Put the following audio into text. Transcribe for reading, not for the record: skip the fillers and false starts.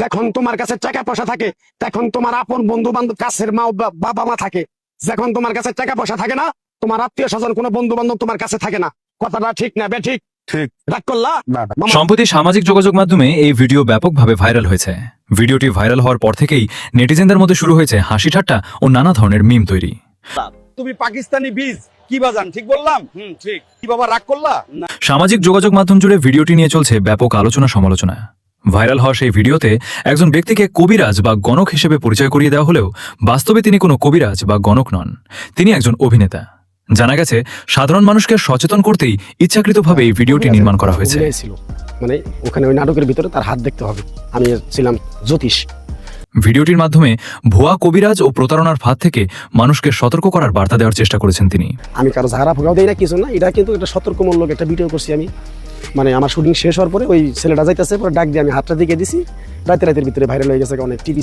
যখন তোমার কাছে টাকা পয়সা থাকে তখন তোমার আপন বন্ধু বান্ধব কাছের মা বাবা মা থাকে, যখন তোমার কাছে টাকা পয়সা থাকে না তোমার আত্মীয় স্বজন কোনো বন্ধু বান্ধব তোমার কাছে থাকে না। কথাটা ঠিক না ঠিক? ঠিক। রাগ করলা? সম্প্রতি সামাজিক যোগাযোগ মাধ্যমে এই ভিডিও ব্যাপকভাবে ভাইরাল হয়েছে। ভিডিওটি ভাইরাল হওয়ার পর থেকেই নেটিজেনদের মধ্যে শুরু হয়েছে হাসি ঠাট্টা ও নানা ধরনের মিম তৈরি। তুমি পাকিস্তানি বীজ কি বাজান, ঠিক বললাম? ঠিক। কি বাবা রাগ করলা? সামাজিক যোগাযোগ মাধ্যম জুড়ে ভিডিওটি নিয়ে চলছে ব্যাপক আলোচনা সমালোচনা। ভাইরাল হওয়া সেই ভিডিওতে একজন ব্যক্তিকে কবিরাজ বা গণক হিসেবে পরিচয় করিয়ে দেওয়া হলেও বাস্তবে তিনি কোনো কবিরাজ বা গণক নন, তিনি একজন অভিনেতা। জানা গেছে সাধারণ মানুষকে সচেতন করতেই ইচ্ছাকৃতভাবে এই ভিডিওটি নির্মাণ করা হয়েছে। মানে ওখানে ওই নাটকের ভিতরে তার হাত দেখতে হবে। আমি ছিলাম জ্যোতিষ। ভিডিওটির মাধ্যমে ভুয়া কবিরাজ ও প্রতারণার ফাঁদ থেকে মানুষকে সতর্ক করার বার্তা দেওয়ার চেষ্টা করেছেন তিনি। আমি কারো ঝাড়া ফোঁকাও দিই না, কিছু না। এটা কিন্তু একটা সতর্কমূলক একটা ভিডিও করছি আমি। মানে আমার শুটিং শেষ হওয়ার পরে ওই ছেলেটা যাইতেছে, পরে ডাক দিয়ে আমি হাতটা দিকে দিছি। রাতের ভিতরে ভাইরাল হয়ে গেছে অনেক টিভি